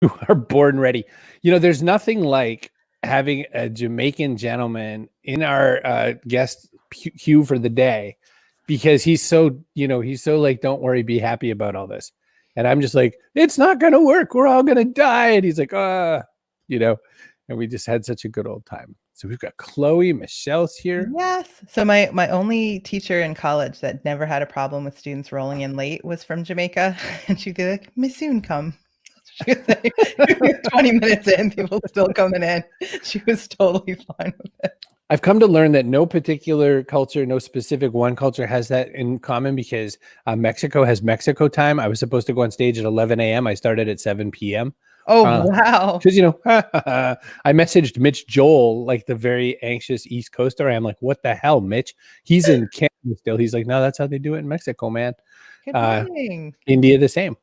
You are born ready. You know, there's nothing like having a Jamaican gentleman in our guest queue for the day because he's so, he's so like, don't worry, be happy about all this. And I'm just like, it's not going to work. We're all going to die. And he's like, and we just had such a good old time. So we've got Chloe, Michelle's here. Yes. So my only teacher in college that never had a problem with students rolling in late was from Jamaica. And she'd be like, "May soon come." She would say, 20 minutes in, people still coming in. She was totally fine with it. I've come to learn that no particular culture, no specific one culture has that in common because Mexico has Mexico time. I was supposed to go on stage at 11 a.m. I started at 7 p.m. Oh, wow. Because, I messaged Mitch Joel, like the very anxious East Coaster. I'm like, what the hell, Mitch? He's in Canada still. He's like, no, that's how they do it in Mexico, man. Good morning. India, the same.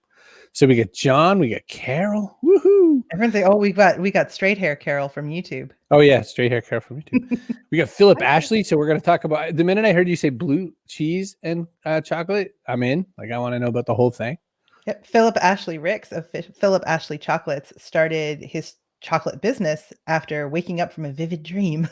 So we got John, we got Carol. Woohoo! Everyone's like, oh, we got straight hair Carol from YouTube. Oh yeah, straight hair Carol from YouTube. We got Phillip Ashley. So we're going to talk about the minute I heard you say blue cheese and chocolate, I'm in. Like I want to know about the whole thing. Yep. Phillip Ashley Rix of Phillip Ashley Chocolates started his chocolate business after waking up from a vivid dream.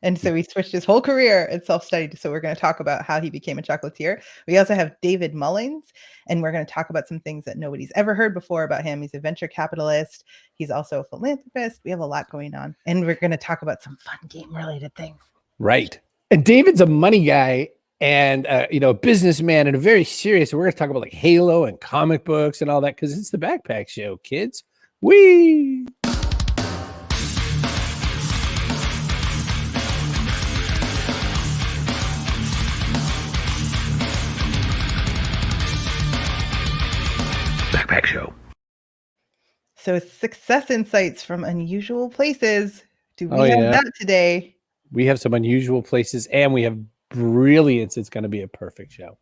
And so he switched his whole career and self-studied. So we're going to talk about how he became a chocolatier. We also have David Mullings, and we're going to talk about some things that nobody's ever heard before about him. He's a venture capitalist. He's also a philanthropist. We have a lot going on. And we're going to talk about some fun game-related things. Right. And David's a money guy and, a businessman and a very serious. We're going to talk about like Halo and comic books and all that because it's the Backpack Show, kids. Whee! Backpack Show. So success insights from unusual places. Do we have that today? We have some unusual places and we have brilliance. It's going to be a perfect show.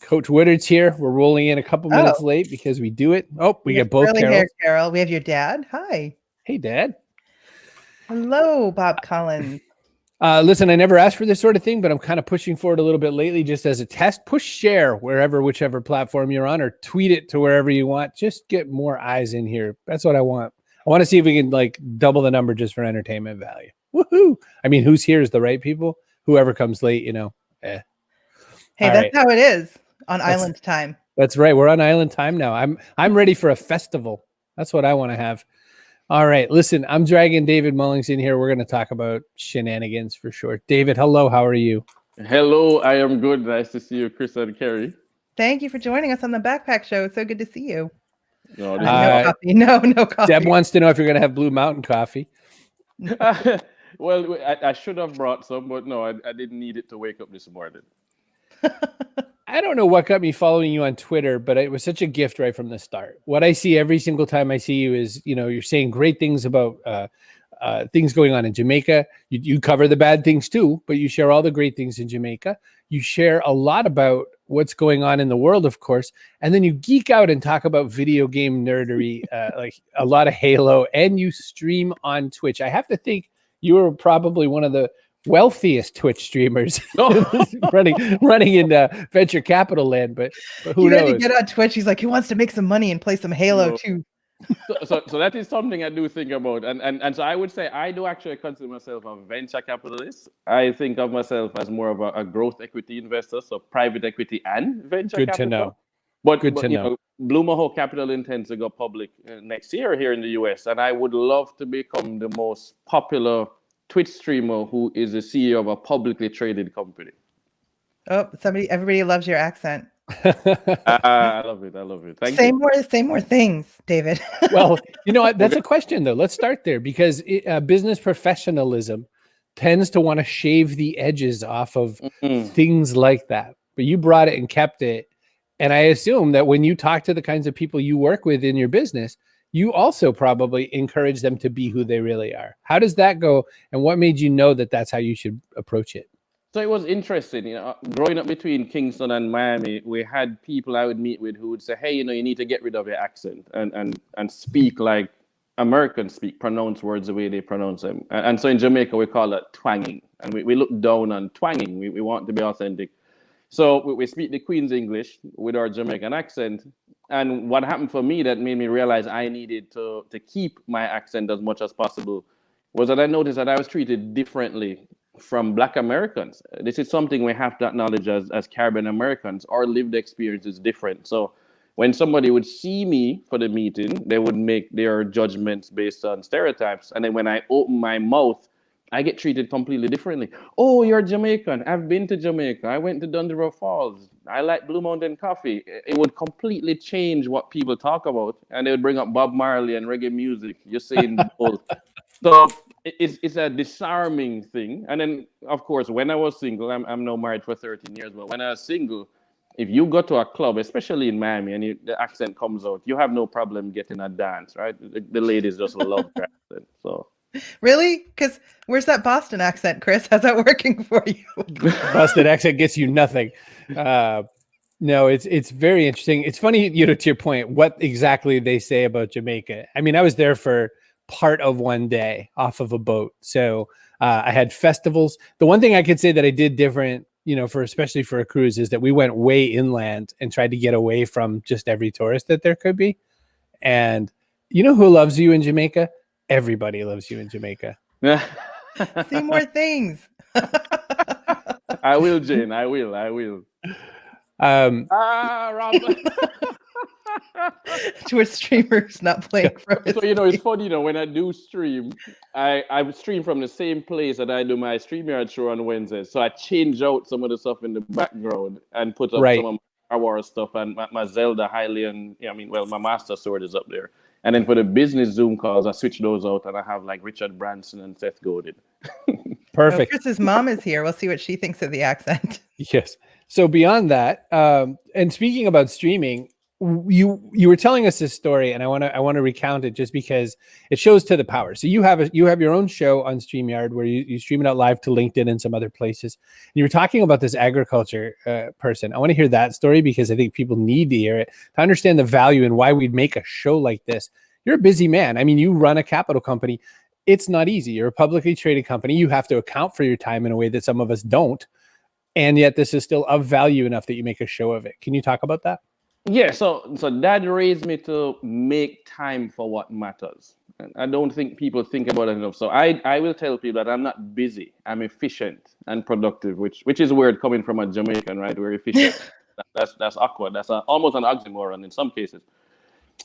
Coach Woodard's here. We're rolling in a couple minutes late because we do it. Oh, we got both Carols. Carol. We have your dad. Hi. Hey, Dad. Hello, Bob Collins. Listen, I never asked for this sort of thing, but I'm kind of pushing for it a little bit lately just as a test. Push share whichever platform you're on, or tweet it to wherever you want. Just get more eyes in here. That's what I want. I want to see if we can like double the number just for entertainment value. Woohoo! I mean, who's here is the right people. Whoever comes late, Hey, that's how it is on island time. That's right. We're on island time now. I'm ready for a festival. That's what I want to have. All right. Listen, I'm dragging David Mullings in here. We're going to talk about shenanigans for sure. David, hello. How are you? Hello. I am good. Nice to see you, Chris and Kerry. Thank you for joining us on the Backpack Show. It's so good to see you. No, no coffee. No coffee. Deb wants to know if you're going to have Blue Mountain coffee. Well, I should have brought some, but no, I didn't need it to wake up this morning. I don't know what got me following you on Twitter, but it was such a gift right from the start. What I see every single time I see you is, you're saying great things about things going on in Jamaica. You cover the bad things too, but you share all the great things in Jamaica. You share a lot about what's going on in the world, of course. And then you geek out and talk about video game nerdery, like a lot of Halo, and you stream on Twitch. I have to think you were probably one of the wealthiest Twitch streamers running in venture capital land, but who knows? He had to get on Twitch. He's like, he wants to make some money and play some Halo too. So that is something I do think about, and so I would say I do actually consider myself a venture capitalist. I think of myself as more of a growth equity investor, so private equity and venture capital. Good to know. But Blue Mahoe Capital intends to go public next year here in the US, and I would love to become the most popular Twitch streamer who is the CEO of a publicly traded company. Oh, everybody loves your accent. I love it. Say more things, David. Well, that's a question though. Let's start there because business professionalism tends to want to shave the edges off of things like that. But you brought it and kept it. And I assume that when you talk to the kinds of people you work with in your business, you also probably encourage them to be who they really are. How does that go? And what made you know that that's how you should approach it? So it was interesting, growing up between Kingston and Miami, we had people I would meet with who would say, hey, you need to get rid of your accent and speak like Americans speak, pronounce words the way they pronounce them. And so in Jamaica, we call it twanging. And we look down on twanging. We want to be authentic. So we speak the Queen's English with our Jamaican accent. And what happened for me that made me realize I needed to keep my accent as much as possible was that I noticed that I was treated differently from Black Americans. This is something we have to acknowledge as Caribbean Americans. Our lived experience is different. So when somebody would see me for the meeting, they would make their judgments based on stereotypes. And then when I open my mouth, I get treated completely differently. Oh, you're Jamaican. I've been to Jamaica. I went to Dundee Falls. I like Blue Mountain coffee. It would completely change what people talk about. And they would bring up Bob Marley and reggae music. You're saying both. So it's a disarming thing. And then, of course, when I was single, I'm now married for 13 years, but when I was single, if you go to a club, especially in Miami, and the accent comes out, you have no problem getting a dance, right? The ladies just love your accent. So. Really? Because where's that Boston accent, Chris? How's that working for you? Boston accent gets you nothing. No, it's very interesting. It's funny, to your point, what exactly they say about Jamaica. I mean, I was there for part of one day off of a boat. So I had festivals. The one thing I could say that I did different, especially for a cruise, is that we went way inland and tried to get away from just every tourist that there could be. And you know who loves you in Jamaica? Everybody loves you in Jamaica. See more things. I will, Jane. I will. Rob. To a streamer's not playing from his So it's funny, when I do stream, I stream from the same place that I do my StreamYard show on Wednesdays. So I change out some of the stuff in the background and put up some of my Star Wars stuff and my Zelda Hylian. My Master Sword is up there. And then for the business Zoom calls, I switch those out and I have like Richard Branson and Seth Godin. Perfect. Chris's mom is here. We'll see what she thinks of the accent. Yes. So beyond that, and speaking about streaming, you were telling us this story, and I want to recount it just because it shows to the power. So you have your own show on StreamYard where you stream it out live to LinkedIn and some other places. And you were talking about this agriculture person. I want to hear that story because I think people need to hear it to understand the value and why we'd make a show like this. You're a busy man. I mean, you run a capital company. It's not easy. You're a publicly traded company. You have to account for your time in a way that some of us don't. And yet this is still of value enough that you make a show of it. Can you talk about that? Yeah, so Dad raised me to make time for what matters. And I don't think people think about it enough. So I will tell people that I'm not busy. I'm efficient and productive, which is a word coming from a Jamaican, right? We're efficient. That's awkward. That's almost an oxymoron in some cases.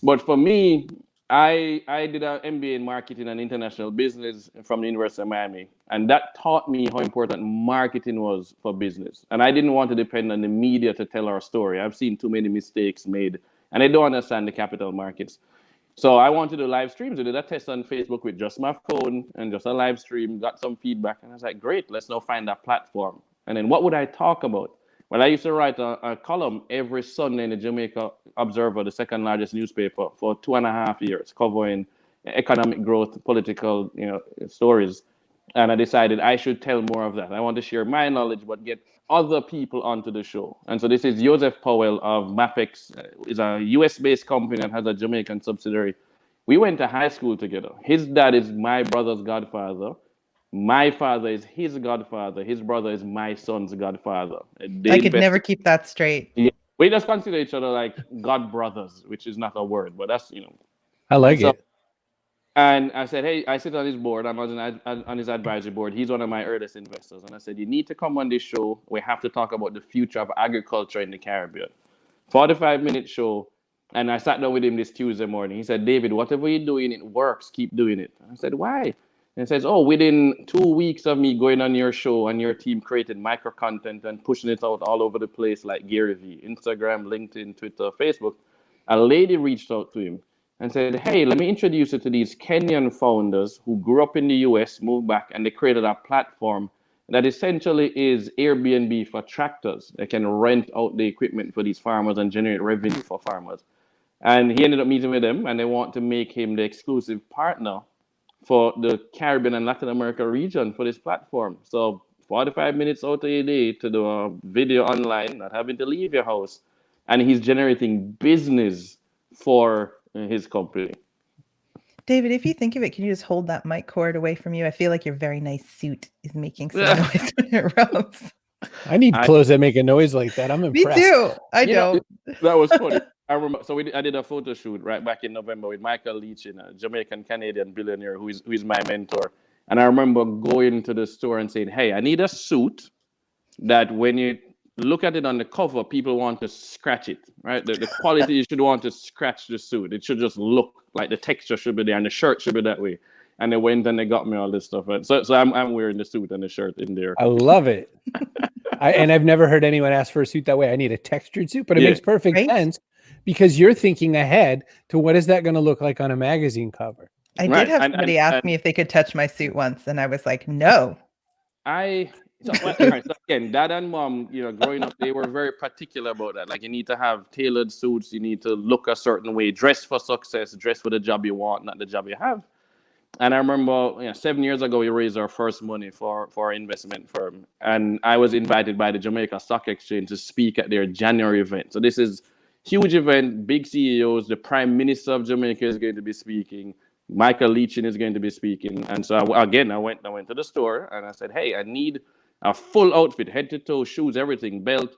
But for me, I did an MBA in marketing and international business from the University of Miami. And that taught me how important marketing was for business. And I didn't want to depend on the media to tell our story. I've seen too many mistakes made, and I don't understand the capital markets. So I wanted to do live streams. I did a test on Facebook with just my phone and just a live stream, got some feedback. And I was like, great, let's now find a platform. And then what would I talk about? Well, I used to write a column every Sunday in the Jamaica Observer, the second largest newspaper, for 2.5 years, covering economic growth, political, stories. And I decided I should tell more of that. I want to share my knowledge, but get other people onto the show. And so this is Joseph Powell of Mapex, is a US-based company that has a Jamaican subsidiary. We went to high school together. His dad is my brother's godfather. My father is his godfather. His brother is my son's godfather. I could never keep that straight. Yeah. We just consider each other like god brothers, which is not a word, but that's, I like it. And I said, hey, I sit on his board. I'm on his advisory board. He's one of my earliest investors. And I said, you need to come on this show. We have to talk about the future of agriculture in the Caribbean. 45-minute show. And I sat down with him this Tuesday morning. He said, David, whatever you're doing, it works. Keep doing it. I said, why? And he says, within 2 weeks of me going on your show and your team created micro content and pushing it out all over the place like Gary Vee, Instagram, LinkedIn, Twitter, Facebook, a lady reached out to him and said, hey, let me introduce you to these Kenyan founders who grew up in the US, moved back, and they created a platform that essentially is Airbnb for tractors. They can rent out the equipment for these farmers and generate revenue for farmers. And he ended up meeting with them, and they want to make him the exclusive partner for the Caribbean and Latin America region for this platform. So 45 minutes out of your day to do a video online, not having to leave your house. And he's generating business for his company. David, if you think of it, can you just hold that mic cord away from you? I feel like your very nice suit is making some noise when it rubs. I need clothes that make a noise like that. I'm impressed. Me too. I don't. That was funny. I remember. So I did a photo shoot right back in November with Michael Leach, a Jamaican Canadian billionaire who is my mentor. And I remember going to the store and saying, "Hey, I need a suit that when you look at it on the cover, people want to scratch it, right? The quality, you should want to scratch the suit. It should just look like the texture should be there and the shirt should be that way." And they went and they got me all this stuff. And so I'm wearing the suit and the shirt in there. I love it. And I've never heard anyone ask for a suit that way. I need a textured suit, but it makes perfect sense because you're thinking ahead to what is that going to look like on a magazine cover. I did have somebody ask me if they could touch my suit once, and I was like, no. So again, dad and mom, growing up, they were very particular about that. Like, you need to have tailored suits, you need to look a certain way, dress for success, dress for the job you want, not the job you have. And I remember 7 years ago, we raised our first money for our investment firm. And I was invited by the Jamaica Stock Exchange to speak at their January event. So this is huge event, big CEOs, the Prime Minister of Jamaica is going to be speaking. Michael Leach is going to be speaking. And so I went to the store and I said, "Hey, I need a full outfit, head to toe, shoes, everything, belt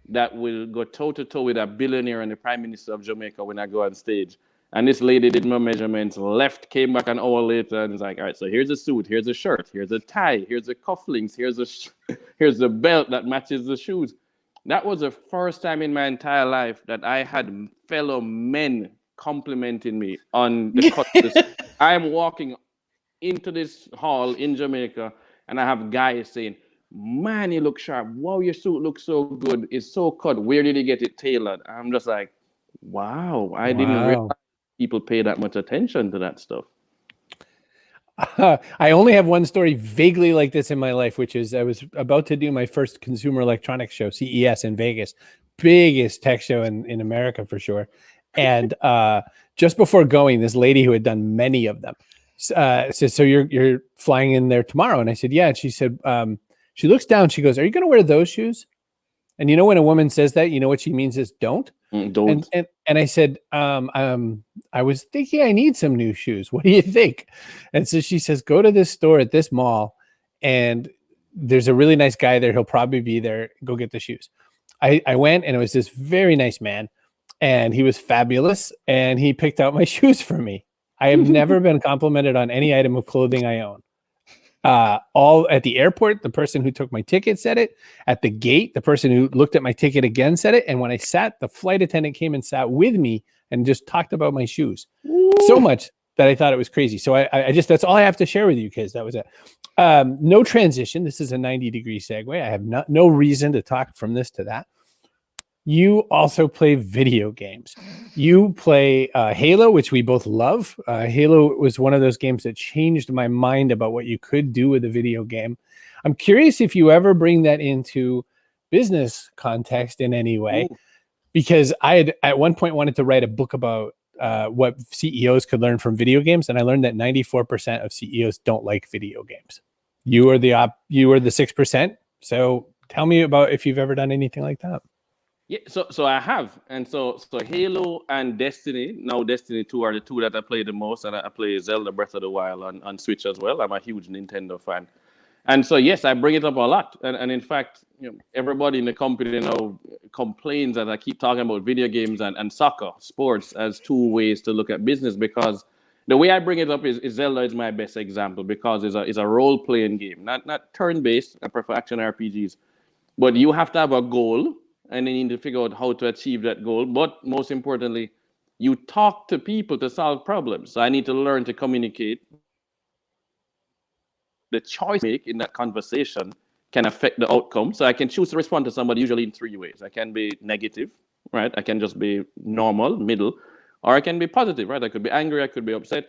that will go toe to toe with a billionaire and the Prime Minister of Jamaica when I go on stage." And this lady did my measurements, left, came back an hour later, and was like, "All right, so here's a suit, here's a shirt, here's a tie, here's the cufflinks, here's the belt that matches the shoes." That was the first time in my entire life that I had fellow men complimenting me on the cut. I'm walking into this hall in Jamaica, and I have guys saying, "Man, you look sharp. Wow, your suit looks so good. It's so cut. Where did you get it tailored?" I'm just like, wow, I didn't realize people pay that much attention to that stuff. I only have one story vaguely like this in my life, which is I was about to do my first consumer electronics show, CES in Vegas, biggest tech show in America for sure. And just before going, this lady who had done many of them said, "So you're flying in there tomorrow?" And I said, "Yeah." And she said, she looks down, she goes, "Are you going to wear those shoes?" And when a woman says that, what she means is don't. Don't. And I said, I was thinking I need some new shoes. What do you think? And so she says, "Go to this store at this mall, and there's a really nice guy there. He'll probably be there. Go get the shoes." I went, and it was this very nice man, and he was fabulous, and he picked out my shoes for me. I have never been complimented on any item of clothing I own. All at the airport, the person who took my ticket said it. At the gate, the person who looked at my ticket again said it. And when I sat, the flight attendant came and sat with me and just talked about my shoes. So much that I thought it was crazy. So I just, that's all I have to share with you, kids. That was it. No transition. This is a 90-degree segue. I have no reason to talk from this to that. You also play video games. You play Halo, which we both love. Halo was one of those games that changed my mind about what you could do with a video game. I'm curious if you ever bring that into business context in any way, because I had at one point wanted to write a book about what CEOs could learn from video games, and I learned that 94% of CEOs don't like video games. You are the 6%. So tell me about if you've ever done anything like that. Yeah, so I have, and so Halo and Destiny. Now Destiny 2 are the two that I play the most, and I play Zelda Breath of the Wild on Switch as well. I'm a huge Nintendo fan, and so yes, I bring it up a lot. And in fact, everybody in the company complains that I keep talking about video games and soccer, sports as two ways to look at business, because the way I bring it up is Zelda is my best example, because it's a role playing game, not turn based. I prefer action RPGs, but you have to have a goal. And then you need to figure out how to achieve that goal. But most importantly, you talk to people to solve problems. So I need to learn to communicate. The choice I make in that conversation can affect the outcome. So I can choose to respond to somebody usually in three ways. I can be negative, right? I can just be normal, middle, or I can be positive, right? I could be angry, I could be upset.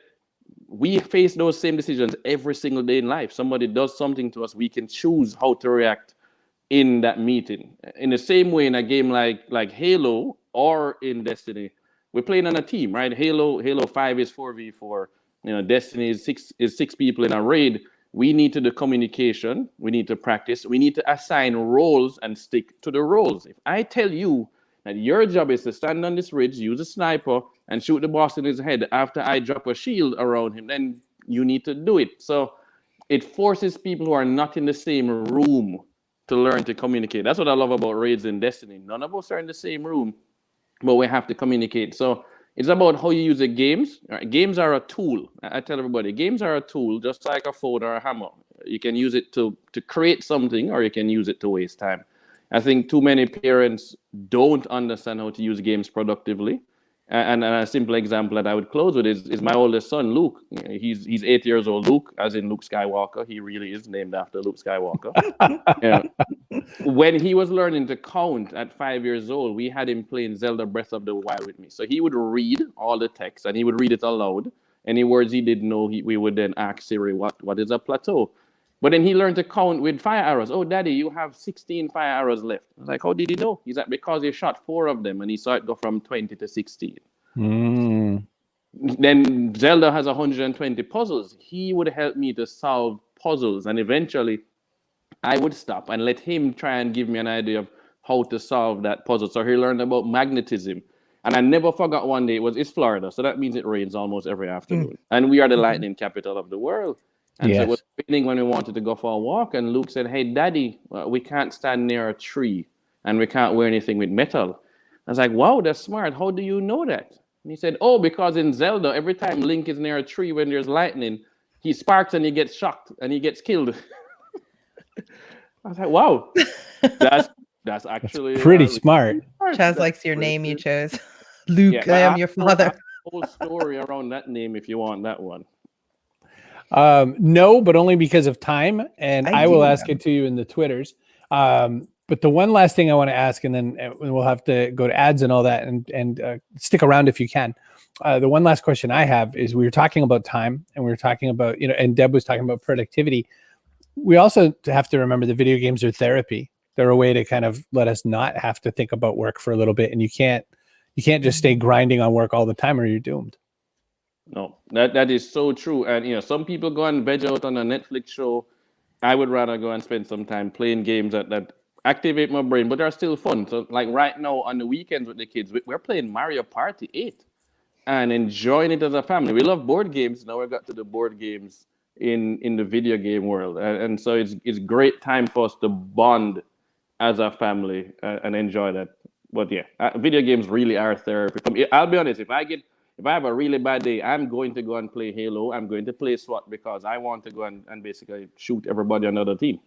We face those same decisions every single day in life. Somebody does something to us, we can choose how to react in that meeting. In the same way, in a game like Halo or in Destiny, we're playing on a team, right? Halo 5 is 4v4. Destiny is six people in a raid. We need to do communication. We need to practice. We need to assign roles and stick to the roles. If I tell you that your job is to stand on this ridge, use a sniper, and shoot the boss in his head after I drop a shield around him, then you need to do it. So it forces people who are not in the same room to learn to communicate. That's what I love about raids in Destiny. None of us are in the same room, but we have to communicate. So it's about how you use the games. Right? Games are a tool. I tell everybody, games are a tool, just like a phone or a hammer. You can use it to create something, or you can use it to waste time. I think too many parents don't understand how to use games productively. And a simple example that I would close with is my oldest son, Luke. He's 8 years old. Luke, as in Luke Skywalker. He really is named after Luke Skywalker. Yeah. When he was learning to count at 5 years old, we had him playing Zelda Breath of the Wild with me. So he would read all the text and he would read it aloud. Any words he didn't know, we would then ask Siri, what is a plateau? But then he learned to count with fire arrows. Oh, Daddy, you have 16 fire arrows left. I was like, how did he know? He's like, because he shot 4 of them and he saw it go from 20 to 16. Then Zelda has 120 puzzles. He would help me to solve puzzles. And eventually I would stop and let him try and give me an idea of how to solve that puzzle. So he learned about magnetism. And I never forgot one day, it's Florida. So that means it rains almost every afternoon. And we are the lightning capital of the world. And so it was raining when we wanted to go for a walk. And Luke said, hey, Daddy, we can't stand near a tree and we can't wear anything with metal. I was like, wow, that's smart. How do you know that? And he said, oh, because in Zelda, every time Link is near a tree when there's lightning, he sparks and he gets shocked and he gets killed. I was like, wow, that's actually pretty smart. Chaz likes your name you chose. Luke, I am your father. Whole story around that name if you want that one. No, but only because of time, and I will ask it to you in the Twitters. But the one last thing I want to ask, and then we'll have to go to ads and all that, and stick around if you can. The one last question I have is: we were talking about time, and we were talking about and Deb was talking about productivity. We also have to remember that video games are therapy. They're a way to kind of let us not have to think about work for a little bit, and you can't just stay grinding on work all the time, or you're doomed. No, that is so true. And some people go and veg out on a Netflix show. I would rather go and spend some time playing games that activate my brain, but they're still fun. So like right now on the weekends with the kids, we're playing Mario Party 8 and enjoying it as a family. We love board games. Now we got to the board games in the video game world. And so it's great time for us to bond as a family and enjoy that. But yeah, video games really are therapy. I'll be honest, if I have a really bad day, I'm going to go and play Halo. I'm going to play SWAT because I want to go and basically shoot everybody on another team.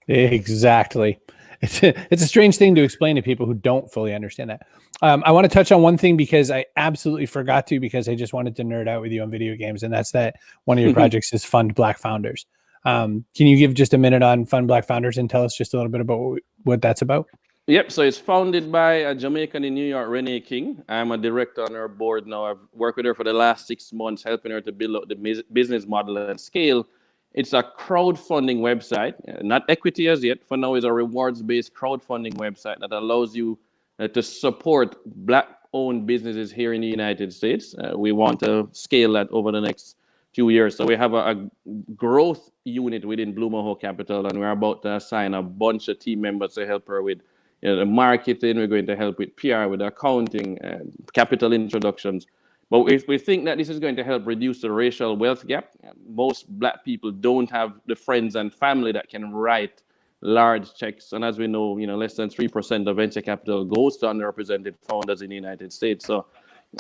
Exactly. It's a strange thing to explain to people who don't fully understand that. I want to touch on one thing because I absolutely forgot to, because I just wanted to nerd out with you on video games. And that's that one of your projects is Fund Black Founders. Can you give just a minute on Fund Black Founders and tell us just a little bit about what that's about? Yep. So it's founded by a Jamaican in New York, Renee King. I'm a director on her board now. I've worked with her for the last 6 months, helping her to build up the business model and scale. It's a crowdfunding website, not equity as yet. For now, it's a rewards-based crowdfunding website that allows you to support Black-owned businesses here in the United States. We want to scale that over the next few years. So we have a growth unit within Blue Mahoe Capital, and we're about to assign a bunch of team members to help her with the marketing. We're going to help with PR, with accounting, and capital introductions. But we think that this is going to help reduce the racial wealth gap. Most Black people don't have the friends and family that can write large checks. And as we know, less than 3% of venture capital goes to underrepresented founders in the United States. So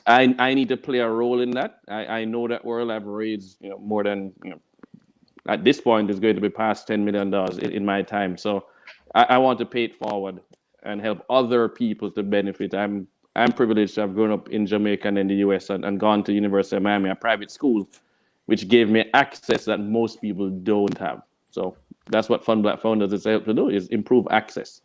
I need to play a role in that. I know that world. I've raised more than, at this point, it's going to be past $10 million in my time. So I want to pay it forward and help other people to benefit. I'm privileged to have grown up in Jamaica and in the US and gone to University of Miami, a private school, which gave me access that most people don't have. So that's what Fund Black Founders is helped to do, is improve access.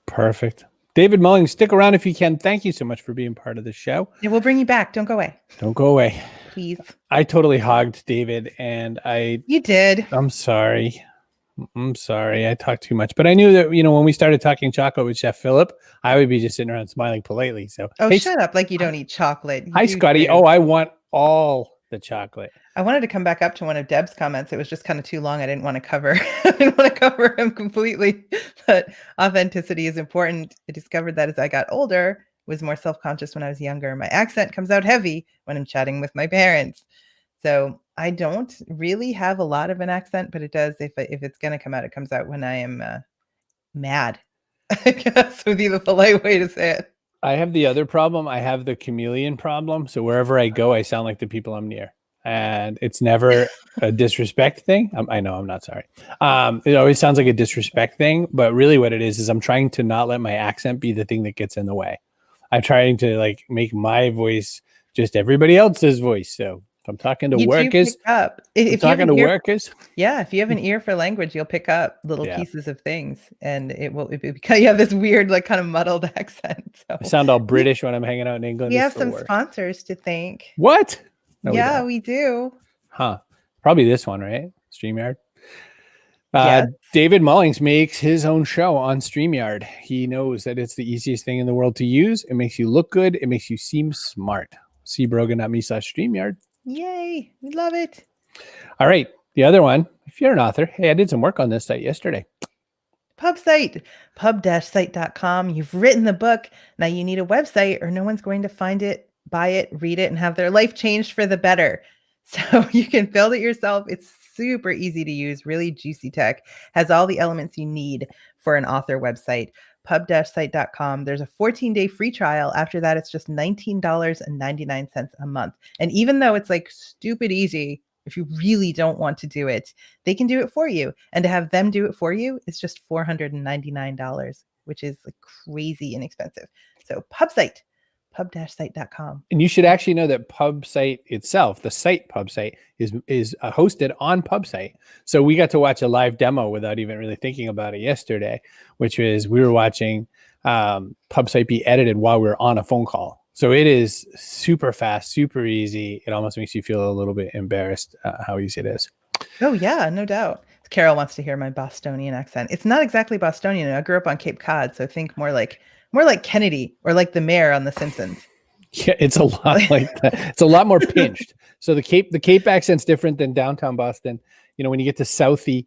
Perfect. David Mullings, stick around if you can. Thank you so much for being part of the show. Yeah, we'll bring you back. Don't go away. Don't go away. Please. I totally hogged David and You did. I'm sorry. I talked too much, but I knew that, when we started talking chocolate with Chef Phillip, I would be just sitting around smiling politely. So, hey, shut up. Like you don't eat chocolate. Hi, Scotty. Oh, I want all the chocolate. I wanted to come back up to one of Deb's comments. It was just kind of too long. I didn't want to cover him completely, but authenticity is important. I discovered that as I got older, was more self-conscious when I was younger. My accent comes out heavy when I'm chatting with my parents. So I don't really have a lot of an accent, but it does. If it's going to come out, it comes out when I am mad. I guess would be the polite way to say it. I have the other problem. I have the chameleon problem. So wherever I go, I sound like the people I'm near. And it's never a disrespect thing. I know I'm not sorry. It always sounds like a disrespect thing, but really what it is I'm trying to not let my accent be the thing that gets in the way. I'm trying to like make my voice just everybody else's voice. So if I'm talking to You do workers, pick up. I'm If you have talking an to ear, workers. yeah, if you have an ear for language, you'll pick up little Yeah. pieces of things, and because you have this weird, like kind of muddled accent. I So sound all British when I'm hanging out in England. we It's have the some worst. sponsors to thank. What? No, Yeah, we we do. Huh. Probably this one, right? StreamYard. Yes. David Mullings makes his own show on StreamYard. He knows that it's the easiest thing in the world to use. It makes you look good. It makes you seem smart. See Brogan.me/StreamYard. Yay. We love it. All right. The other one, if you're an author, hey, I did some work on this site yesterday. Pub site, pub-site.com. You've written the book. Now you need a website or no one's going to find it, buy it, read it, and have their life changed for the better. So you can build it yourself. It's super easy to use, really juicy tech, has all the elements you need for an author website. Pub-site.com. There's a 14-day free trial. After that, it's just $19.99 a month. And even though it's like stupid easy, if you really don't want to do it, they can do it for you. And to have them do it for you is just $499, which is like crazy inexpensive. So PubSite, pub-site.com. And you should actually know that PubSite itself, the site PubSite, is hosted on PubSite. So we got to watch a live demo without even really thinking about it yesterday, which was we were watching PubSite be edited while we were on a phone call. So it is super fast, super easy. It almost makes you feel a little bit embarrassed how easy it is. Oh yeah, no doubt. Carol wants to hear my Bostonian accent. It's not exactly Bostonian. I grew up on Cape Cod, so think more like Kennedy or like the mayor on The Simpsons. Yeah, it's a lot like that. It's a lot more pinched. So the Cape accent's different than downtown Boston. You know, when you get to Southie,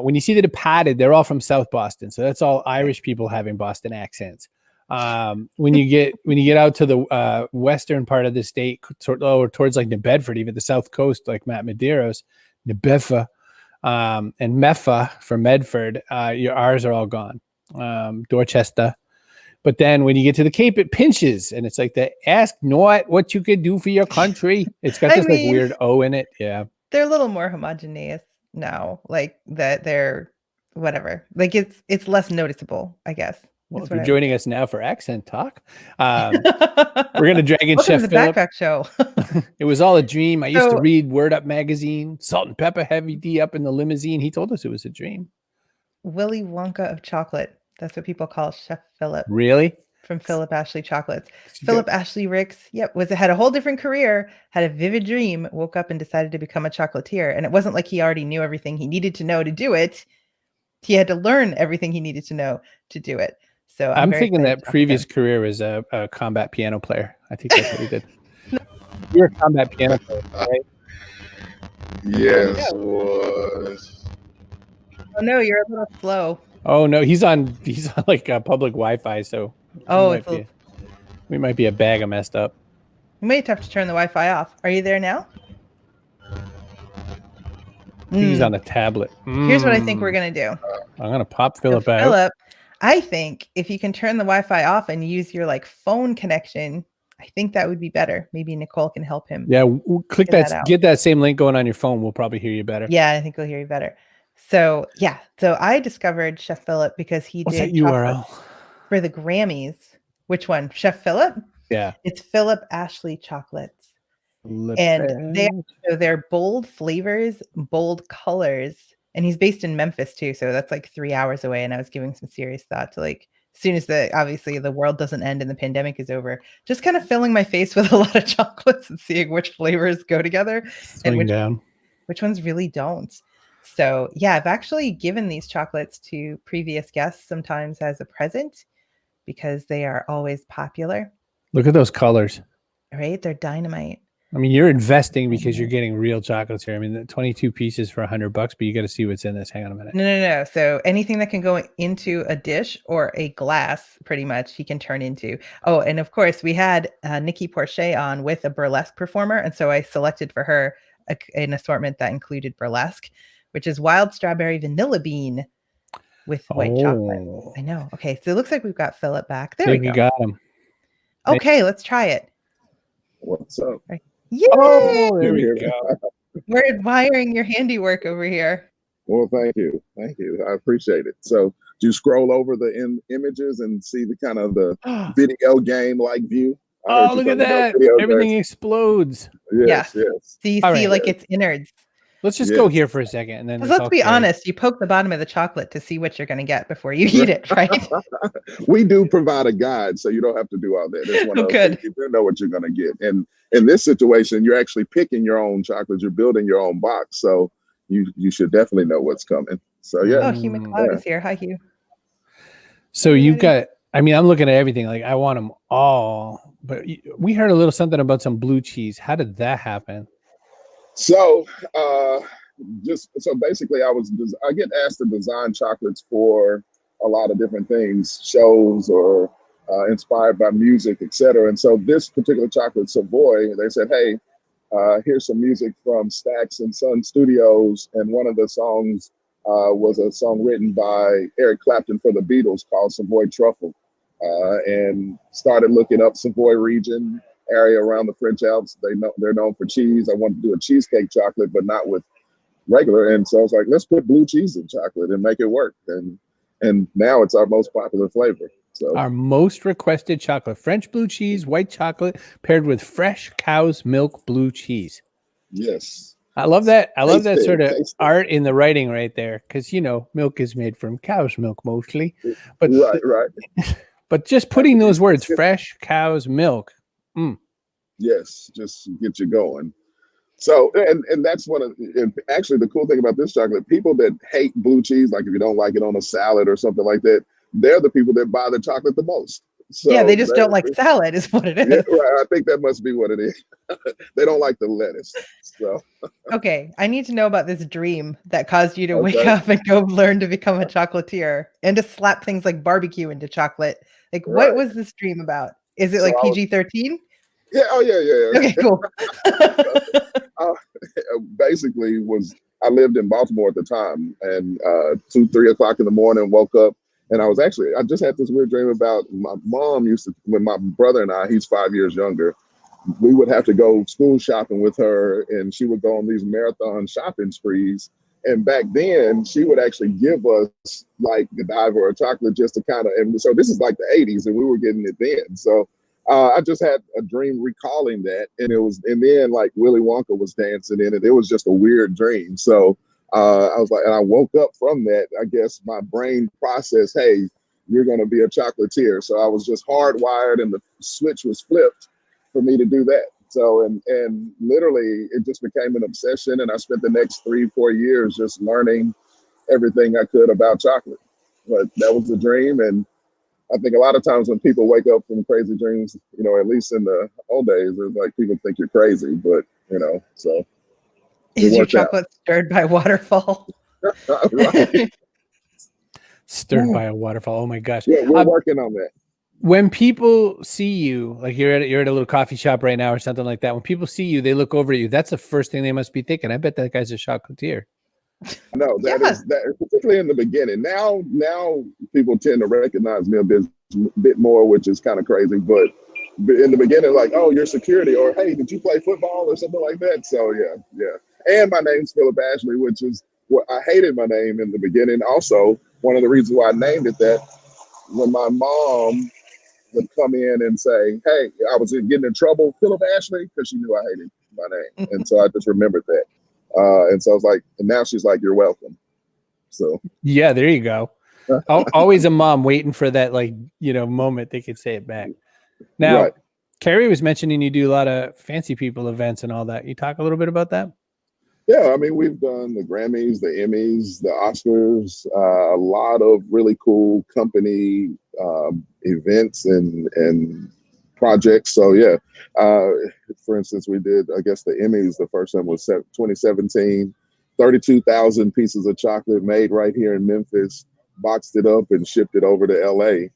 when you see the Departed, they're all from South Boston. So that's all Irish people having Boston accents. When you get out to the western part of the state, towards like New Bedford, even the South Coast, like Matt Medeiros, New Bedford, and Meffa for Medford, your R's are all gone. Dorchester. But then when you get to the Cape, it pinches, and it's like the ask not what you could do for your country. It's got this like weird O in it. Yeah, they're a little more homogeneous now, like that. They're whatever. Like it's less noticeable, I guess. Well, if you're joining us now for Accent Talk, we're gonna drag in Welcome Chef to the Phillip. Backpack Show. It was all a dream. I used to read Word Up magazine, Salt and Pepper, Heavy D up in the limousine. He told us it was a dream. Willy Wonka of chocolate. That's what people call Chef Phillip. Really? From Phillip Ashley Chocolates. Phillip Ashley Rix, had a whole different career, had a vivid dream, woke up and decided to become a chocolatier. And it wasn't like he already knew everything he needed to know to do it. He had to learn everything he needed to know to do it. So I'm thinking that previous career was a combat piano player. I think that's what he did. You're a combat piano player, right? Yes, was. Oh no, you're a little slow. Oh no, he's on like public Wi-Fi, so we might be a bag of messed up. You might have to turn the Wi-Fi off. Are you there now? He's on a tablet. Here's what I think we're gonna do. I'm gonna pop Phillip out. Phillip, I think if you can turn the Wi-Fi off and use your like phone connection, I think that would be better. Maybe Nicole can help him. Yeah, click that get that same link going on your phone. We'll probably hear you better. Yeah, I think we'll hear you better. So yeah, so I discovered Chef Phillip because he What's did that URL for the Grammys. Which one? Chef Phillip? Yeah, it's Phillip Ashley Chocolates, and they're bold flavors, bold colors, and he's based in Memphis too. So that's like 3 hours away. And I was giving some serious thought to like, as soon as obviously the world doesn't end and the pandemic is over, just kind of filling my face with a lot of chocolates and seeing which flavors go together and which ones really don't. So yeah, I've actually given these chocolates to previous guests sometimes as a present because they are always popular. Look at those colors. Right? They're dynamite. I mean, you're investing because you're getting real chocolates here. I mean, 22 pieces for $100, but you got to see what's in this. Hang on a minute. No. So anything that can go into a dish or a glass, pretty much, he can turn into. Oh, and of course, we had Nikki Porcher on with a burlesque performer. And so I selected for her an assortment that included burlesque, which is wild strawberry vanilla bean with white chocolate. I know. Okay, so it looks like we've got Phillip back. There we go. We got him. Okay, let's try it. What's up? Yay! Oh, there Can we you hear me? go. We're admiring your handiwork over here. Well, thank you. Thank you. I appreciate it. So do you scroll over the images and see the kind of the video game like view? I heard Oh, you look at talking about that. video Everything games. explodes. Yes, Yes. yes. So you All see right. like its innards. Let's just go Yes. here for a second. And then Because let's be honest, you poke the bottom of the chocolate to see what you're going to get before you eat it, right? We do provide a guide, so you don't have to do all that. It's one of Oh, those good. things, you do know what you're going to get. And in this situation, you're actually picking your own chocolates. You're building your own box, so you should definitely know what's coming. So yeah. Oh, Hugh McLeod is here. Hi, Hugh. So you got, I mean, I'm looking at everything. Like I want them all, but we heard a little something about some blue cheese. How did that happen? So basically, I get asked to design chocolates for a lot of different things, shows or inspired by music, etc. And so this particular chocolate, Savoy, they said, hey, here's some music from Stax and Sun Studios, and one of the songs was a song written by Eric Clapton for the Beatles called Savoy Truffle, and started looking up Savoy region area around the French Alps. They're known for cheese. I wanted to do a cheesecake chocolate, but not with regular. And so I was like, let's put blue cheese in chocolate and make it work. And now it's our most popular flavor. So Our most requested chocolate, French blue cheese, white chocolate paired with fresh cow's milk blue cheese. yes. I love that. I love that Tasty, sort of tasty. art in the writing right there. Because, you know, milk is made from cow's milk mostly. But Right. But just putting those words, fresh cow's milk. Yes, just get you going. So, and that's and actually the cool thing about this chocolate, people that hate blue cheese, like if you don't like it on a salad or something like that, they're the people that buy the chocolate the most. So yeah, they just don't like salad is what it is. Yeah, right. I think that must be what it is. They don't like the lettuce. So Okay, I need to know about this dream that caused you to wake Okay. up and go learn to become a chocolatier and to slap things like barbecue into chocolate. Like, Right. what was this dream about? Is it So like I was- PG-13? yeah, oh yeah. Okay, cool. Basically I lived in Baltimore at the time, and 2-3 o'clock in the morning, woke up, and I just had this weird dream about my mom when my brother and I, he's 5 years younger, we would have to go school shopping with her, and she would go on these marathon shopping sprees. And back then, she would actually give us like a dive or a chocolate just to and so this is like the 80s, and we were getting it then. So I just had a dream recalling that, and then like Willy Wonka was dancing in it. It was just a weird dream. So I was like, and I woke up from that. I guess my brain processed, hey, you're going to be a chocolatier. So I was just hardwired, and the switch was flipped for me to do that. So and literally, it just became an obsession, and I spent the next 3-4 years just learning everything I could about chocolate. But that was the dream, and I think a lot of times when people wake up from crazy dreams, at least in the old days, it's like people think you're crazy, but so. Is your chocolate stirred by waterfall? Right. Stirred by a waterfall. Oh my gosh. Yeah, we're working on that. When people see you, like you're at a little coffee shop right now or something like that, when people see you, they look over at you. That's the first thing they must be thinking. I bet that guy's a chocolatier. No, that particularly in the beginning. Now people tend to recognize me a bit more, which is kind of crazy. But in the beginning, like, oh, you're security, or hey, did you play football or something like that? So yeah. And my name's Phillip Ashley, which is what I hated my name in the beginning. Also, one of the reasons why I named it that, when my mom would come in and say, hey, I was getting in trouble, Phillip Ashley, because she knew I hated my name. And so I just remembered that. And so I was like, and now she's like, you're welcome. So yeah, there you go. Always a mom waiting for that, moment they could say it back. Now, right. Kerry was mentioning you do a lot of fancy people events and all that. You talk a little bit about that? Yeah, I mean, we've done the Grammys, the Emmys, the Oscars, a lot of really cool company events and projects. So yeah, for instance, we did, I guess, the Emmys. The first one was 2017, 32,000 pieces of chocolate made right here in Memphis, boxed it up and shipped it over to LA.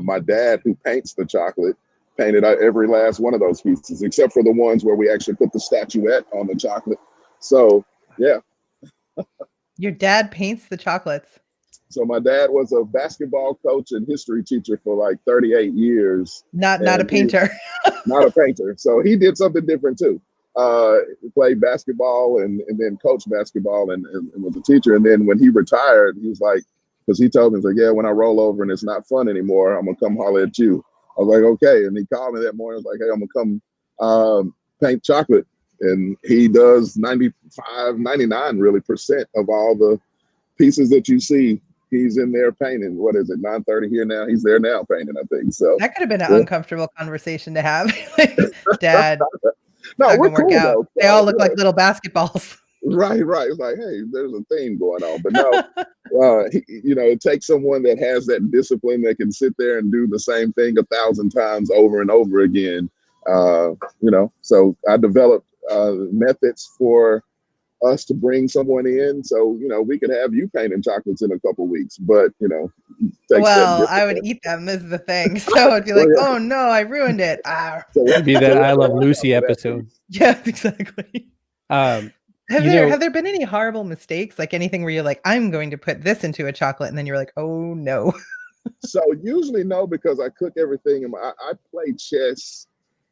My dad, who paints the chocolate, painted out every last one of those pieces, except for the ones where we actually put the statuette on the chocolate. So yeah. Your dad paints the chocolates. So my dad was a basketball coach and history teacher for like 38 years. Not a painter. Not a painter. So he did something different too. He played basketball and then coached basketball and was a teacher. And then when he retired, he was like, because he told me, he's like, yeah, when I roll over and it's not fun anymore, I'm gonna come holler at you. I was like, okay. And he called me that morning. I was like, hey, I'm gonna come paint chocolate. And he does 95, 99 really percent of all the pieces that you see. He's in there painting. What is it? 9:30 here now. He's there now painting, I think. So That could have been an uncomfortable conversation to have. Like, Dad, no, we're work cool out. though. They all look like little basketballs. Right. It's like, hey, there's a theme going on. But no, it takes someone that has that discipline that can sit there and do the same thing 1,000 times over and over again. So I developed methods for us to bring someone in, so we could have you painting chocolates in a couple weeks, but well, I would eat them is the thing, so I'd be like, oh no, I ruined it. It'd be that I Love Lucy episode. Yeah, exactly. Have there been any horrible mistakes, like anything where you're like, I'm going to put this into a chocolate, and then you're like, oh no? So usually no, because I cook everything I play chess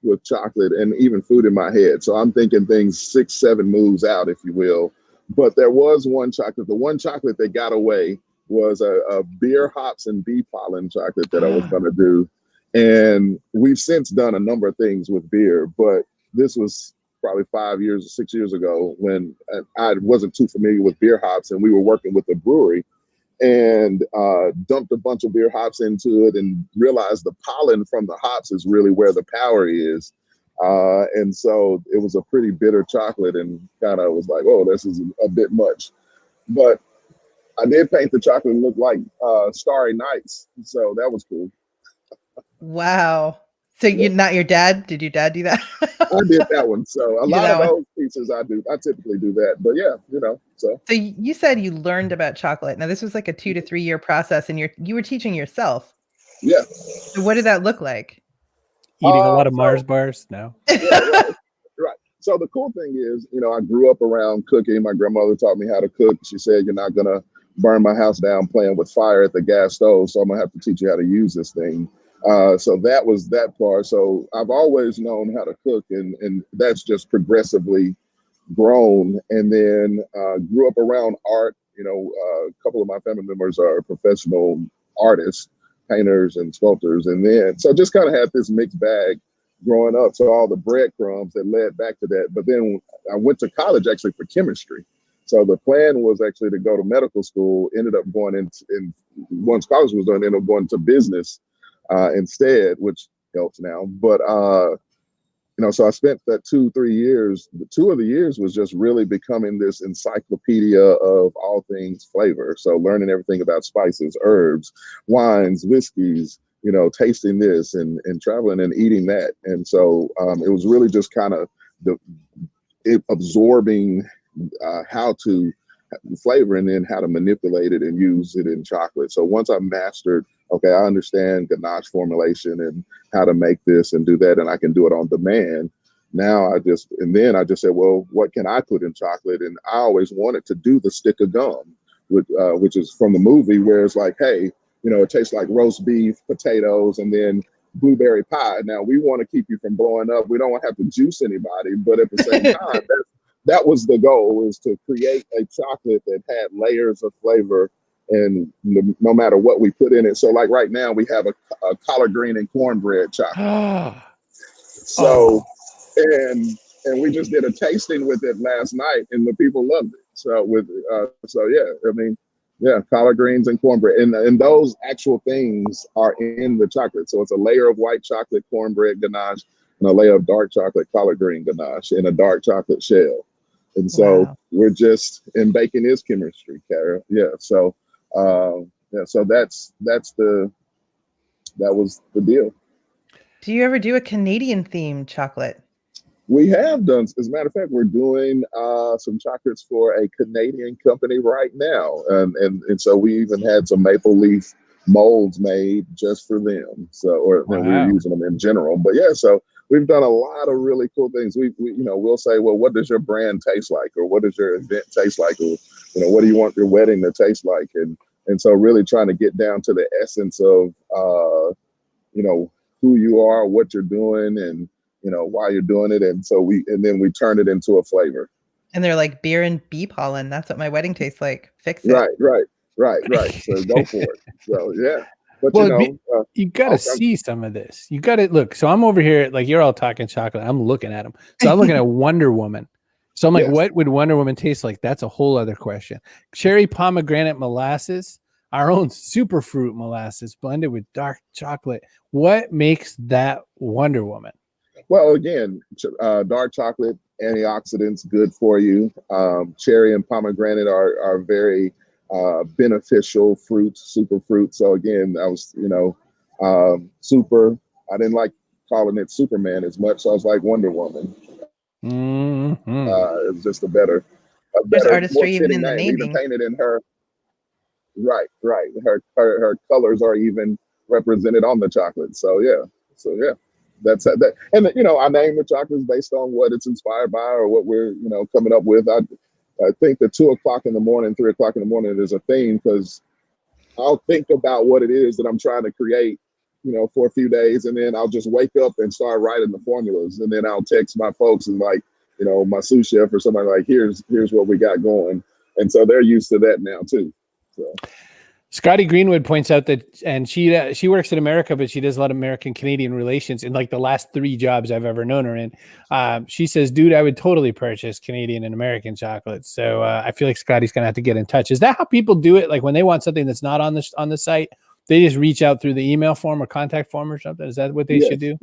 with chocolate and even food in my head. So I'm thinking things 6-7 moves out, if you will. But there was one chocolate. The one chocolate that got away was a beer, hops, and bee pollen chocolate that I was going to do. And we've since done a number of things with beer, but this was probably 5 years or 6 years ago when I wasn't too familiar with beer hops, and we were working with a brewery and dumped a bunch of beer hops into it and realized the pollen from the hops is really where the power is. And so it was a pretty bitter chocolate and kind of was like, oh, this is a bit much. But I did paint the chocolate look like Starry Nights. So that was cool. Wow. So not your dad? Did your dad do that? I did that one. So a lot of those pieces I do. I typically do that. But yeah, so. So you said you learned about chocolate. Now this was like a 2 to 3 year process, and you were teaching yourself. Yeah. So what did that look like? Eating a lot of Mars bars now. Yeah, right. So the cool thing is, I grew up around cooking. My grandmother taught me how to cook. She said, you're not gonna burn my house down playing with fire at the gas stove. So I'm gonna have to teach you how to use this thing. So that was that part. So I've always known how to cook, and that's just progressively grown. And then grew up around art. A couple of my family members are professional artists, painters and sculptors. And then, so just kind of had this mixed bag growing up. So all the breadcrumbs that led back to that. But then I went to college actually for chemistry. So the plan was actually to go to medical school, ended up going in once college was done, ended up going to business instead, which helps now. But, so I spent that 2-3 years. The 2 of the years was just really becoming this encyclopedia of all things flavor. So learning everything about spices, herbs, wines, whiskeys, tasting this and traveling and eating that. And so it was really just kind of absorbing how to flavor and then how to manipulate it and use it in chocolate. So once I mastered, okay, I understand ganache formulation and how to make this and do that, and I can do it on demand. Now I just said, well, what can I put in chocolate? And I always wanted to do the stick of gum, which is from the movie, where it's like, hey, it tastes like roast beef, potatoes, and then blueberry pie. Now we want to keep you from blowing up. We don't want to have to juice anybody, but at the same time, that was the goal, is to create a chocolate that had layers of flavor, and no matter what we put in it. So like right now we have a collard green and cornbread chocolate. So, and we just did a tasting with it last night, and the people loved it. So collard greens and cornbread, and those actual things are in the chocolate. So it's a layer of white chocolate cornbread ganache and a layer of dark chocolate collard green ganache in a dark chocolate shell. And so we're just, and baking is chemistry, Kara. Yeah. So, so that was the deal. Do you ever do a Canadian themed chocolate? We have done, as a matter of fact, we're doing some chocolates for a Canadian company right now. And so we even had some maple leaf molds made just for them. So, we're using them in general, but yeah, so we've done a lot of really cool things. We'll say, well, what does your brand taste like? Or what does your event taste like? Or, what do you want your wedding to taste like? And And so really trying to get down to the essence of, who you are, what you're doing, and, why you're doing it. And so then we turn it into a flavor. And they're like beer and bee pollen. That's what my wedding tastes like. Fix it. Right. So go for it. So, yeah. But, well, you got to see some of this. You got to look. So I'm over here, like you're all talking chocolate. I'm looking at them. So I'm looking at Wonder Woman. So I'm like, what would Wonder Woman taste like? That's a whole other question. Cherry pomegranate molasses, our own superfruit molasses blended with dark chocolate. What makes that Wonder Woman? Well, again, dark chocolate, antioxidants, good for you. Cherry and pomegranate are very beneficial fruits, superfruit. So again, I was, super. I didn't like calling it Superman as much. So I was like Wonder Woman. Mm-hmm. It was just a better There's artistry even in the naming. Even painted in her. Right. Her colors are even represented on the chocolate. So yeah. That's that. And I name the chocolates based on what it's inspired by or what we're coming up with. I think the 2 o'clock in the morning, 3 o'clock in the morning is a theme because I'll think about what it is that I'm trying to create, for a few days, and then I'll just wake up and start writing the formulas, and then I'll text my folks and my sous chef or somebody like, here's what we got going, and so they're used to that now too. So. Scotty Greenwood points out that, and she works in America, but she does a lot of American-Canadian relations in like the last 3 jobs I've ever known her in. She says, dude, I would totally purchase Canadian and American chocolates. So I feel like Scotty's going to have to get in touch. Is that how people do it? Like when they want something that's not on the site, they just reach out through the email form or contact form or something? Is that what they should do?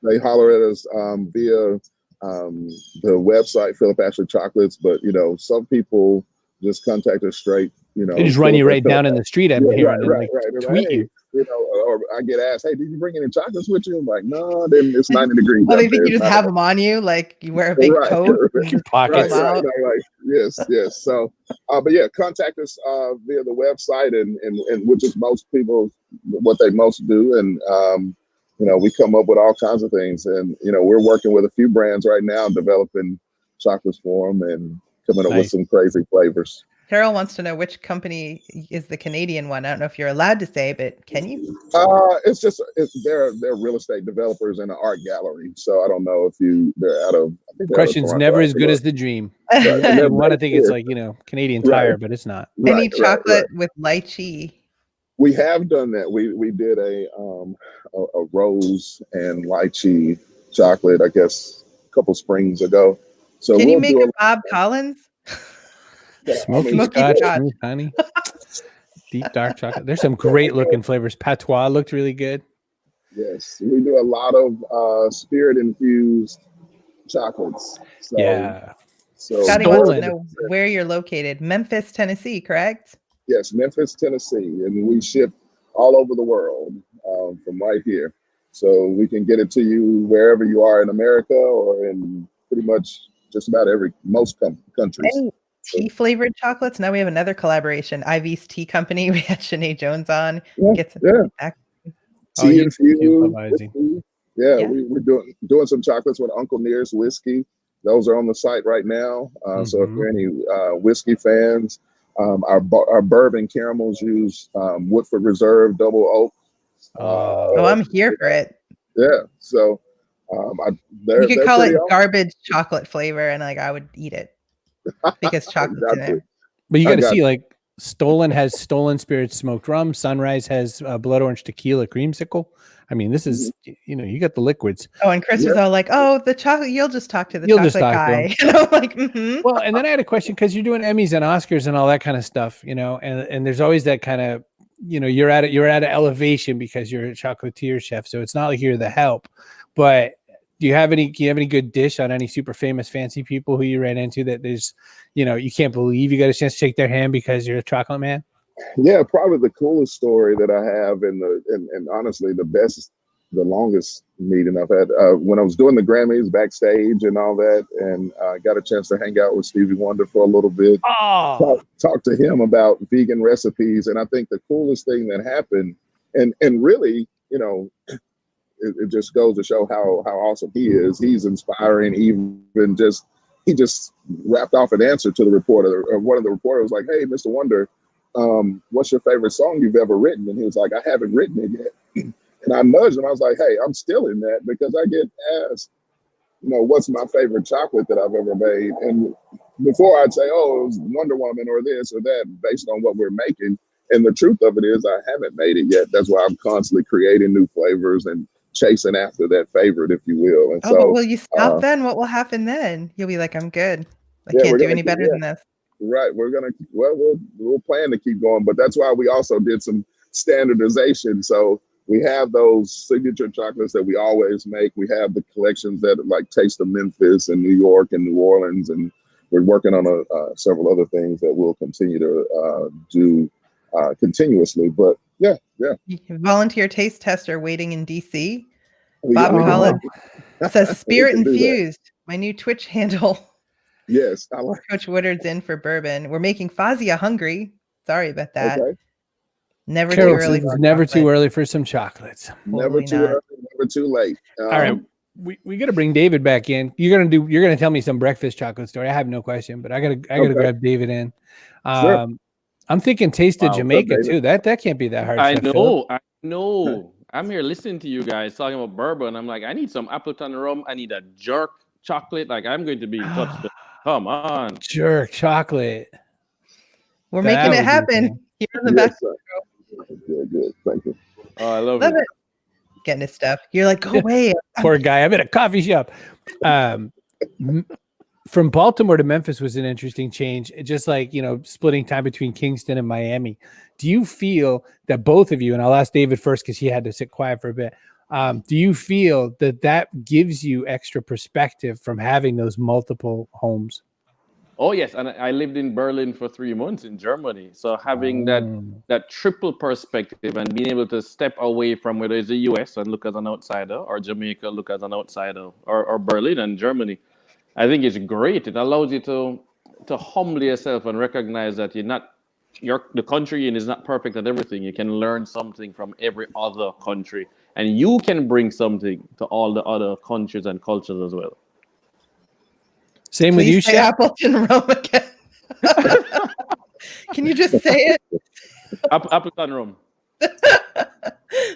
They holler at us via the website, Phillip Ashley Chocolates. But, some people just contact us straight. They just run you right down in the street and tweet you. Or I get asked, hey, did you bring any chocolates with you? I'm like, no, then it's 90 degrees. Well, they think you just have them on you, like you wear a big coat. Your pockets. Yes. So, but yeah, contact us via the website, and which is most people what they most do, and we come up with all kinds of things, and we're working with a few brands right now, developing chocolates for them, and coming up with some crazy flavors. Carol wants to know which company is the Canadian one. I don't know if you're allowed to say, but can you? They're real estate developers and an art gallery. So I don't know if they're out of. Question's never as good as the dream. You want to think it's like Canadian Tire, but it's not. Any chocolate with lychee? We have done that. We did a rose and lychee chocolate, I guess, a couple springs ago. So can you make a Bob Collins? Smoky Scotch, smooth honey, deep dark chocolate. There's some great looking flavors. Patois looked really good. Yes, we do a lot of spirit infused chocolates. So, yeah. So Scotty wants to know where you're located. Memphis, Tennessee, correct? Yes, Memphis, Tennessee, and we ship all over the world from right here. So we can get it to you wherever you are in America or in pretty much just about most countries. Any tea flavored chocolates? Now we have another collaboration. Ivy's Tea Company. We had Sinead Jones on. Tea infused. We're doing some chocolates with Uncle Near's whiskey. Those are on the site right now. So if you're any whiskey fans, our bourbon caramels use Woodford Reserve Double Oak. I'm here for it. Yeah. So you could call it garbage chocolate flavor, and I would eat it because chocolate's in it. But you got to see, like, Stolen has Stolen Spirits smoked rum. Sunrise has blood orange tequila creamsicle. I mean, this is, you got the liquids. Oh, and Chris was all like, "Oh, the chocolate. You'll just talk to the chocolate guy." And I'm like, Well, and then I had a question because you're doing Emmys and Oscars and all that kind of stuff, and there's always that kind of, you're at an elevation because you're a chocolatier chef, so it's not like you're the help. But do you have any good dish on any super famous fancy people who you ran into that there's, you can't believe you got a chance to shake their hand because you're a chocolate man? Yeah, probably the coolest story that I have, and honestly the longest meeting I've had when I was doing the Grammys backstage and all that, and I got a chance to hang out with Stevie Wonder for a little bit. Talk to him about vegan recipes, and I think the coolest thing that happened, and really, it just goes to show how awesome he is. He's inspiring. He just rapped off an answer to the reporter. Or one of the reporters was like, "Hey, Mr. Wonder, what's your favorite song you've ever written? And he was like, I haven't written it yet. And I nudged him. I was like, hey, I'm still in that because I get asked, what's my favorite chocolate that I've ever made? And before I'd say, oh, it was Wonder Woman or this or that based on what we're making. And the truth of it is I haven't made it yet. That's why I'm constantly creating new flavors and chasing after that favorite, if you will. And but will you stop then? What will happen then? You'll be like, I'm good. I can't do any better than this. Right. We'll plan to keep going, but that's why we also did some standardization. So we have those signature chocolates that we always make. We have the collections that like Taste of Memphis and New York and New Orleans, and we're working on several other things that we'll continue to do continuously. But yeah. Volunteer taste tester waiting in DC. Bob Collins says Spirit Infused, my new Twitch handle. Yes, I like Coach Woodard's in for bourbon. We're making Fazia hungry. Sorry about that. Okay. Never Carol too early. Never too early for some chocolates. Never too early, never too late. All right, we got to bring David back in. You're gonna tell me some breakfast chocolate story. I have no question, but I gotta grab David in. Sure. I'm thinking Taste of Jamaica too. That can't be that hard. I know. I'm here listening to you guys talking about bourbon. I'm like, I need some Appleton rum. I need a jerk chocolate. Like I'm going to be touched. Come on, jerk chocolate. We're making it happen here in the back. Good. Thank you. Oh, I love it. Getting his stuff. You're like, go away. Poor guy. I'm at a coffee shop. From Baltimore to Memphis was an interesting change. Just like, splitting time between Kingston and Miami. Do you feel that both of you, and I'll ask David first because he had to sit quiet for a bit. Do you feel that gives you extra perspective from having those multiple homes? Oh, yes. And I lived in Berlin for 3 months in Germany. So having that triple perspective and being able to step away from whether it's the US and look as an outsider, or Jamaica, look as an outsider, or Berlin and Germany, I think it's great. It allows you to humble yourself and recognize that the country you're in is not perfect at everything. You can learn something from every other country, and you can bring something to all the other countries and cultures as well. Same with you, Chef. Appleton rum again. Can you just say it? Appleton rum.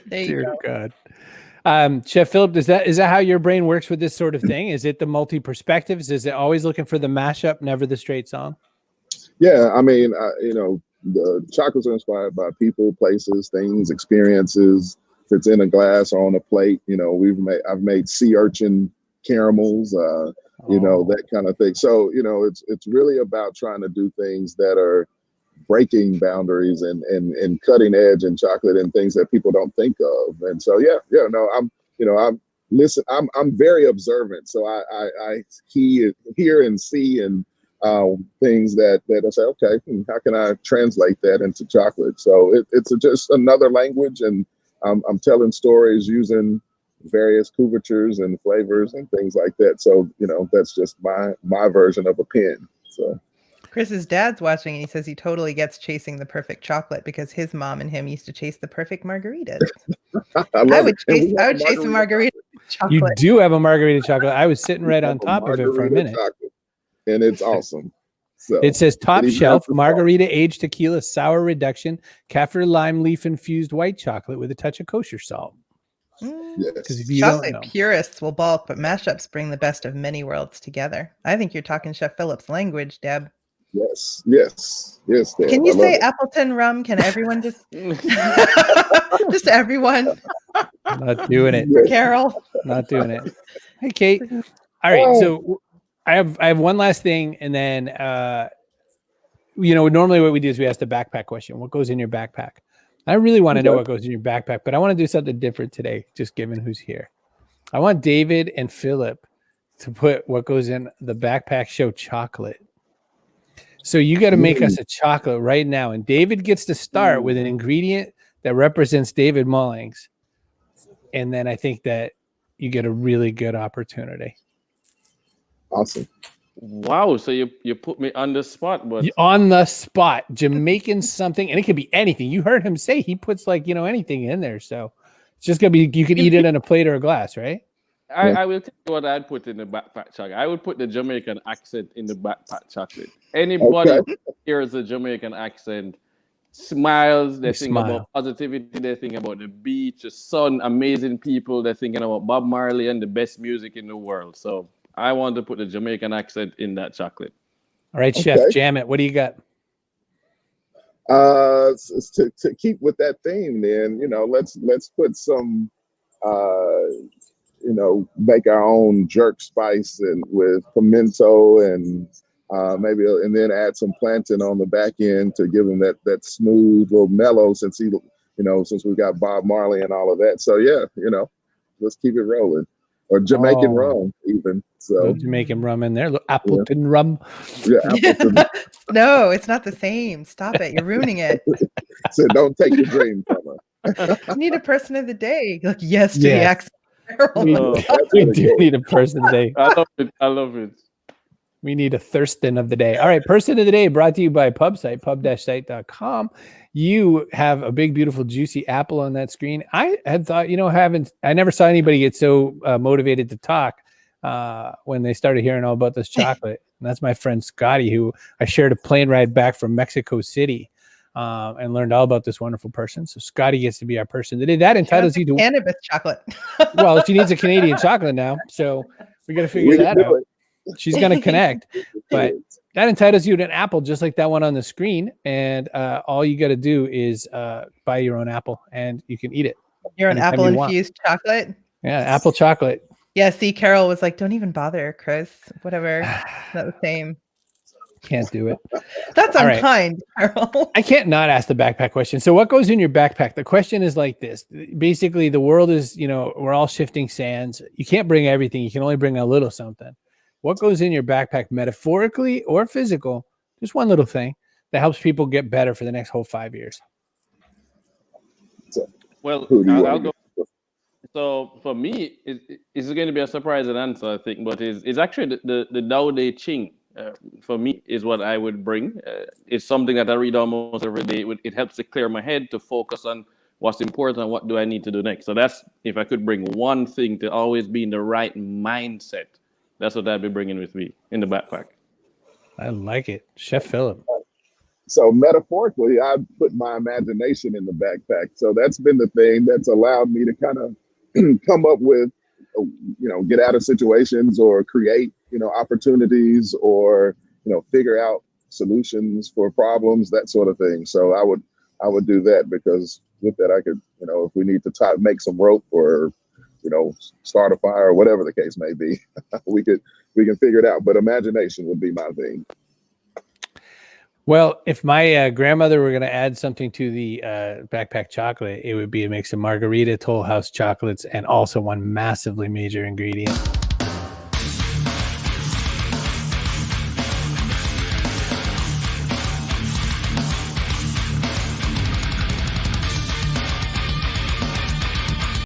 There you go. God. Chef Phillip, is that how your brain works with this sort of thing? Is it the multi perspectives? Is it always looking for the mashup, never the straight song? Yeah, I mean, the chocolates are inspired by people, places, things, experiences. If it's in a glass or on a plate, I've made sea urchin caramels, that kind of thing. So, it's really about trying to do things that are breaking boundaries and cutting edge in chocolate and things that people don't think of. And so, I'm very observant. So I hear and see and things that I say, okay, how can I translate that into chocolate? So it's just another language, and I'm telling stories using various couvertures and flavors and things like that. So, that's just my version of a pen. So Chris's dad's watching and he says he totally gets chasing the perfect chocolate because his mom and him used to chase the perfect margaritas. I would chase a margarita chocolate. You do have a margarita chocolate. I was sitting right on top of it for a minute. And it's awesome. So it says top shelf margarita aged tequila sour reduction kaffir lime leaf infused white chocolate with a touch of kosher salt. Yes. Chocolate purists will balk, but mashups bring the best of many worlds together. I think you're talking Chef Phillip's language, Deb. Yes, Deb. Can you say Appleton rum? Can everyone just just everyone? Not doing it. Carol. Not doing it. Hey, Kate. All right, so I have one last thing, and then normally what we do is we ask the backpack question. What goes in your backpack? I really want to know what goes in your backpack, but I want to do something different today, just given who's here. I want David and Phillip to put what goes in the backpack show chocolate. So you got to make us a chocolate right now. And David gets to start with an ingredient that represents David Mullings. And then I think that you get a really good opportunity. Awesome. Wow. So you put me on the spot, but on the spot, Jamaican something, and it could be anything. You heard him say he puts anything in there. So it's just gonna be, you could eat it in a plate or a glass, right? I will tell you what I'd put in the backpack chocolate. I would put the Jamaican accent in the backpack chocolate. Anybody who hears a Jamaican accent, smiles. They You think smile. about positivity. They think about the beach, the sun, amazing people. They're thinking about Bob Marley and the best music in the world. So I want to put the Jamaican accent in that chocolate. All right, Chef, Okay. jam it. What do you got? To keep with that theme, then let's put some make our own jerk spice and with pimento and maybe and then add some plantain on the back end to give them that smooth little mellow since we got Bob Marley and all of that. So yeah, let's keep it rolling. Or Jamaican rum even. So Little Jamaican rum in there. Little Appleton rum. yeah, Appleton. No, it's not the same. Stop it. You're ruining it. So don't take your dream from her. You need a person of the day. Like, yes to Yes. the accent. We, Oh, we do need a person today. I love it. I love it. We need a Thurston of the day. All right, person of the day brought to you by PubSite, pub-site.com. You have a big, beautiful, juicy apple on that screen. I had thought, I never saw anybody get so motivated to talk when they started hearing all about this chocolate. And that's my friend Scotty, who I shared a plane ride back from Mexico City and learned all about this wonderful person. So Scotty gets to be our person today. That entitles you to cannabis chocolate. Well, she needs a Canadian chocolate now, so we got to figure that out. She's going to connect, but that entitles you to an apple just like that one on the screen. And all you got to do is buy your own apple and you can eat it. You're an anytime apple you want. infused chocolate. Yeah, apple chocolate. Yeah, see, Carol was like, don't even bother, Chris. Whatever. It's not the same. Can't do it. That's All right. unkind, Carol. I can't not ask the backpack question. So what goes in your backpack? The question is like this. Basically, the world is, we're all shifting sands. You can't bring everything. You can only bring a little something. What goes in your backpack, metaphorically or physical? Just one little thing that helps people get better for the next whole 5 years. Well, Who do you I'll want go. So for me, it's going to be a surprising answer, I think, but it's actually the Dao De Ching. For me, is what I would bring. It's something that I read almost every day. It helps to clear my head, to focus on what's important and what do I need to do next. So that's, if I could bring one thing to always be in the right mindset, that's what I'd be bringing with me in the backpack. I like it. Chef Phillip. So metaphorically, I put my imagination in the backpack. So that's been the thing that's allowed me to kind of come up with, get out of situations or create, opportunities or, figure out solutions for problems, that sort of thing. So I would do that because with that, I could, if we need to make some rope or, start a fire or whatever the case may be, we can figure it out. But imagination would be my thing. Well, if my grandmother were going to add something to the backpack chocolate, it would be a mix of margarita, Toll House chocolates, and also one massively major ingredient,